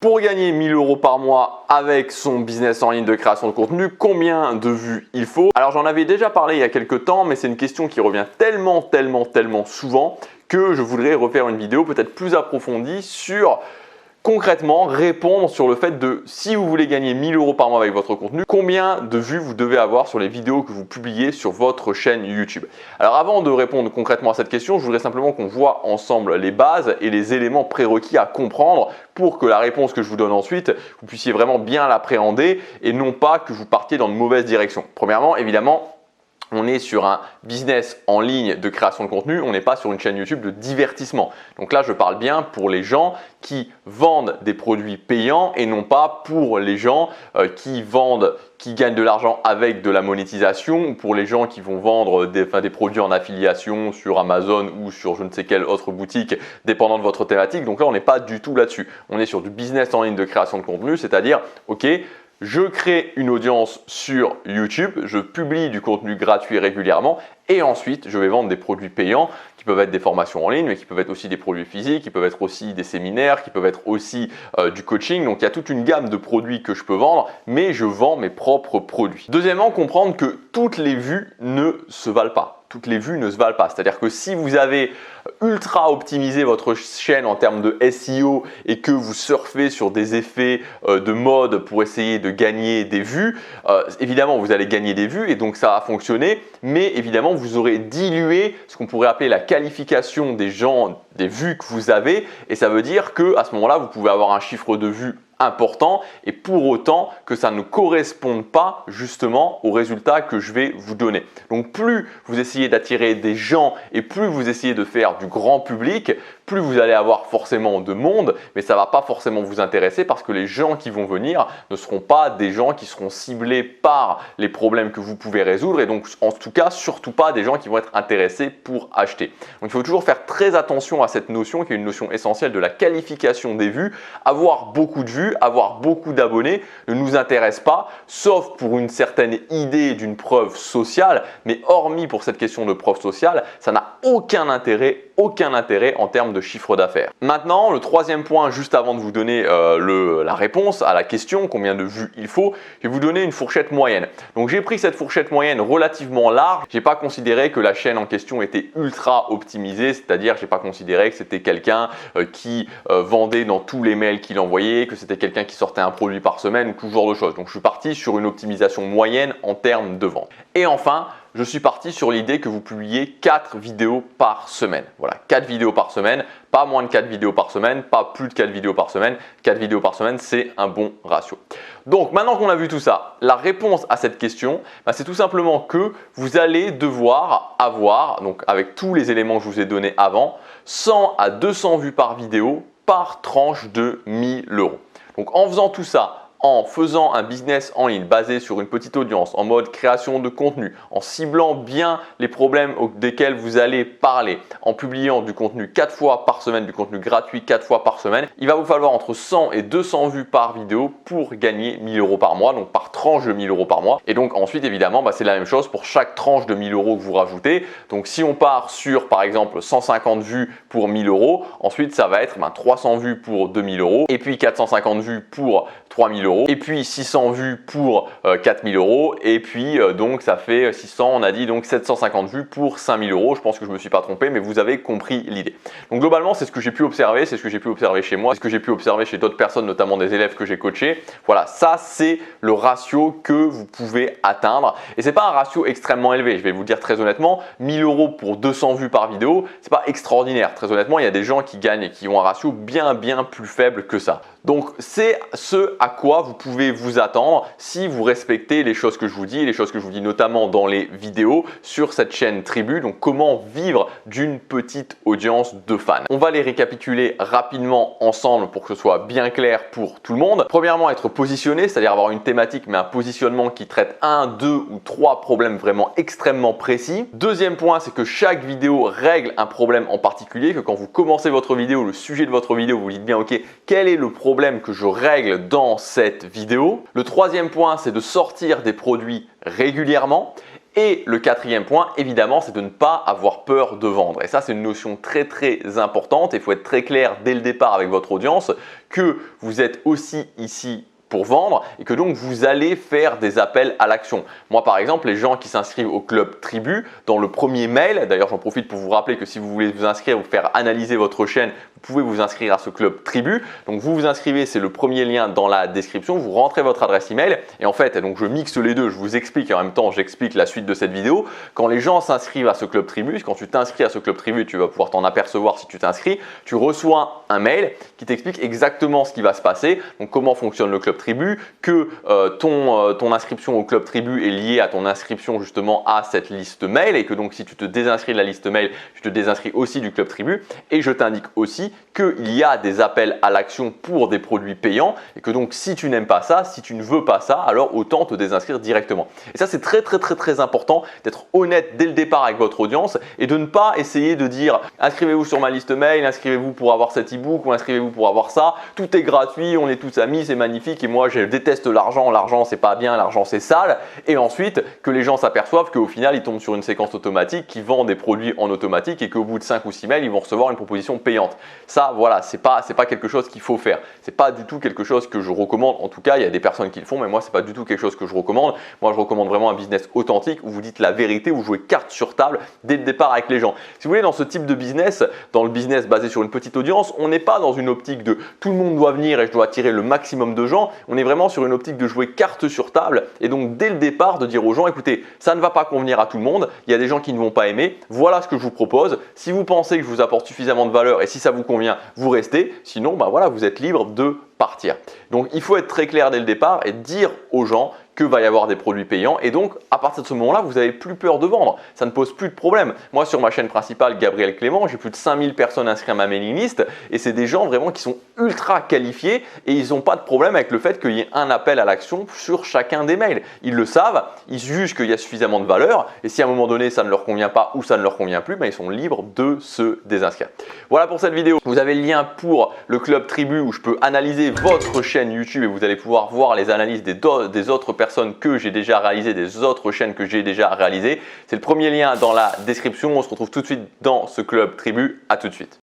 Pour gagner 1000 € par mois avec son business en ligne de création de contenu, combien de vues il faut? Alors j'en avais déjà parlé il y a quelques temps, mais c'est une question qui revient tellement souvent que je voudrais refaire une vidéo peut-être plus approfondie sur concrètement répondre sur le fait de si vous voulez gagner 1000 € par mois avec votre contenu, combien de vues vous devez avoir sur les vidéos que vous publiez sur votre chaîne YouTube. Alors avant de répondre concrètement à cette question, je voudrais simplement qu'on voit ensemble les bases et les éléments prérequis à comprendre pour que la réponse que je vous donne ensuite, vous puissiez vraiment bien l'appréhender et non pas que vous partiez dans de mauvaises directions. Premièrement, évidemment, on est sur un business en ligne de création de contenu, on n'est pas sur une chaîne YouTube de divertissement. Donc là, je parle bien pour les gens qui vendent des produits payants et non pas pour les gens qui gagnent de l'argent avec de la monétisation ou pour les gens qui vont vendre des produits en affiliation sur Amazon ou sur je ne sais quelle autre boutique dépendant de votre thématique. Donc là, on n'est pas du tout là-dessus. On est sur du business en ligne de création de contenu, c'est-à-dire, ok, je crée une audience sur YouTube, je publie du contenu gratuit régulièrement et ensuite je vais vendre des produits payants qui peuvent être des formations en ligne, mais qui peuvent être aussi des produits physiques, qui peuvent être aussi des séminaires, qui peuvent être aussi du coaching. Donc il y a toute une gamme de produits que je peux vendre, mais je vends mes propres produits. Deuxièmement, comprendre que toutes les vues ne se valent pas. Toutes les vues ne se valent pas. C'est-à-dire que si vous avez ultra optimisé votre chaîne en termes de SEO et que vous surfez sur des effets de mode pour essayer de gagner des vues, évidemment vous allez gagner des vues et donc ça va fonctionner, mais évidemment vous aurez dilué ce qu'on pourrait appeler la qualification des gens, des vues que vous avez, et ça veut dire qu'à ce moment-là vous pouvez avoir un chiffre de vues important et pour autant que ça ne corresponde pas justement aux résultats que je vais vous donner. Donc plus vous essayez d'attirer des gens et plus vous essayez de faire du grand public, plus vous allez avoir forcément de monde, mais ça ne va pas forcément vous intéresser parce que les gens qui vont venir ne seront pas des gens qui seront ciblés par les problèmes que vous pouvez résoudre et donc en tout cas surtout pas des gens qui vont être intéressés pour acheter. Donc il faut toujours faire très attention à cette notion qui est une notion essentielle de la qualification des vues. Avoir beaucoup de vues, avoir beaucoup d'abonnés ne nous intéresse pas, sauf pour une certaine idée d'une preuve sociale, mais hormis pour cette question de preuve sociale, ça n'a aucun intérêt en termes de chiffre d'affaires. Maintenant, le troisième point, juste avant de vous donner la réponse à la question combien de vues il faut, je vais vous donner une fourchette moyenne. Donc j'ai pris cette fourchette moyenne relativement large. J'ai pas considéré que la chaîne en question était ultra optimisée, c'est-à-dire j'ai pas considéré que c'était quelqu'un qui vendait dans tous les mails qu'il envoyait, que c'était quelqu'un qui sortait un produit par semaine ou tout ce genre de choses. Donc je suis parti sur une optimisation moyenne en termes de vente. Et enfin, je suis parti sur l'idée que vous publiez 4 vidéos par semaine. Voilà, 4 vidéos par semaine, pas moins de 4 vidéos par semaine, pas plus de 4 vidéos par semaine. 4 vidéos par semaine, c'est un bon ratio. Donc maintenant qu'on a vu tout ça, la réponse à cette question, c'est tout simplement que vous allez devoir avoir, donc avec tous les éléments que je vous ai donnés avant, 100 à 200 vues par vidéo par tranche de 1000 €. Donc en faisant tout ça, en faisant un business en ligne basé sur une petite audience, en mode création de contenu, en ciblant bien les problèmes desquels vous allez parler, en publiant du contenu 4 fois par semaine, du contenu gratuit 4 fois par semaine, il va vous falloir entre 100 et 200 vues par vidéo pour gagner 1000 € par mois, donc par tranche de 1000 € par mois. Et donc ensuite, évidemment, c'est la même chose pour chaque tranche de 1000 € que vous rajoutez. Donc si on part sur, par exemple, 150 vues pour 1000 €, ensuite ça va être 300 vues pour 2000 €, et puis 450 vues pour 3000 €, et puis 600 vues pour 4000 €, et puis donc ça fait 600, on a dit donc 750 vues pour 5000 €. Je pense que je ne me suis pas trompé, mais vous avez compris l'idée. Donc globalement, c'est ce que j'ai pu observer, c'est ce que j'ai pu observer chez moi, c'est ce que j'ai pu observer chez d'autres personnes, notamment des élèves que j'ai coachés. Voilà, ça c'est le ratio que vous pouvez atteindre. Et c'est pas un ratio extrêmement élevé, je vais vous dire très honnêtement, 1000 € pour 200 vues par vidéo, c'est pas extraordinaire. Très honnêtement, il y a des gens qui gagnent et qui ont un ratio bien plus faible que ça. Donc c'est ce à quoi vous pouvez vous attendre si vous respectez les choses que je vous dis, les choses que je vous dis notamment dans les vidéos sur cette chaîne Tribu. Donc comment vivre d'une petite audience de fans. On va les récapituler rapidement ensemble pour que ce soit bien clair pour tout le monde. Premièrement, être positionné, c'est-à-dire avoir une thématique mais un positionnement qui traite 1, 2 ou 3 problèmes vraiment extrêmement précis. Deuxième point, c'est que chaque vidéo règle un problème en particulier, que quand vous commencez votre vidéo, le sujet de votre vidéo, vous dites bien ok, quel est le problème que je règle dans cette vidéo. Le troisième point, c'est de sortir des produits régulièrement. Et le quatrième point, évidemment, c'est de ne pas avoir peur de vendre. Et ça, c'est une notion très importante. Il faut être très clair dès le départ avec votre audience que vous êtes aussi ici pour vendre et que donc vous allez faire des appels à l'action. Moi par exemple, les gens qui s'inscrivent au Club Tribu, dans le premier mail, d'ailleurs j'en profite pour vous rappeler que si vous voulez vous inscrire ou faire analyser votre chaîne, vous pouvez vous inscrire à ce Club Tribu. Donc vous vous inscrivez, c'est le premier lien dans la description, vous rentrez votre adresse email et en fait, donc je mixe les deux, je vous explique et en même temps j'explique la suite de cette vidéo. Quand les gens s'inscrivent à ce Club Tribu, quand tu t'inscris à ce Club Tribu, tu vas pouvoir t'en apercevoir si tu t'inscris, tu reçois un mail qui t'explique exactement ce qui va se passer, donc comment fonctionne le Club Tribu, que ton inscription au Club Tribu est liée à ton inscription justement à cette liste mail et que donc si tu te désinscris de la liste mail, tu te désinscris aussi du Club Tribu et je t'indique aussi qu'il y a des appels à l'action pour des produits payants et que donc si tu n'aimes pas ça, si tu ne veux pas ça, alors autant te désinscrire directement. Et ça c'est très important d'être honnête dès le départ avec votre audience et de ne pas essayer de dire inscrivez-vous sur ma liste mail, inscrivez-vous pour avoir cet e-book ou inscrivez-vous pour avoir ça, tout est gratuit, on est tous amis, c'est magnifique et moi je déteste l'argent, l'argent c'est pas bien, l'argent c'est sale et ensuite que les gens s'aperçoivent qu'au final ils tombent sur une séquence automatique qui vend des produits en automatique et qu'au bout de 5 ou 6 mails ils vont recevoir une proposition payante. Ça voilà, c'est pas quelque chose qu'il faut faire, c'est pas du tout quelque chose que je recommande, en tout cas il y a des personnes qui le font mais moi c'est pas du tout quelque chose que je recommande. Moi je recommande vraiment un business authentique où vous dites la vérité, où vous jouez carte sur table dès le départ avec les gens. Si vous voulez, dans ce type de business, dans le business basé sur une petite audience, on n'est pas dans une optique de tout le monde doit venir et je dois attirer le maximum de gens, on est vraiment sur une optique de jouer carte sur table et donc dès le départ de dire aux gens écoutez, ça ne va pas convenir à tout le monde, il y a des gens qui ne vont pas aimer, voilà ce que je vous propose, si vous pensez que je vous apporte suffisamment de valeur et si ça vous convient, vous restez, sinon voilà, vous êtes libre de partir. Donc il faut être très clair dès le départ et dire aux gens que va y avoir des produits payants et donc à partir de ce moment-là, vous n'avez plus peur de vendre. Ça ne pose plus de problème. Moi sur ma chaîne principale, Gabriel Clément, j'ai plus de 5000 personnes inscrites à ma mailing list et c'est des gens vraiment qui sont ultra qualifiés et ils n'ont pas de problème avec le fait qu'il y ait un appel à l'action sur chacun des mails. Ils le savent, ils jugent qu'il y a suffisamment de valeur et si à un moment donné ça ne leur convient pas ou ça ne leur convient plus, ils sont libres de se désinscrire. Voilà pour cette vidéo. Vous avez le lien pour le Club Tribu où je peux analyser votre chaîne YouTube et vous allez pouvoir voir les analyses des autres personnes que j'ai déjà réalisées, des autres chaînes que j'ai déjà réalisées. C'est le premier lien dans la description. On se retrouve tout de suite dans ce Club Tribu. À tout de suite.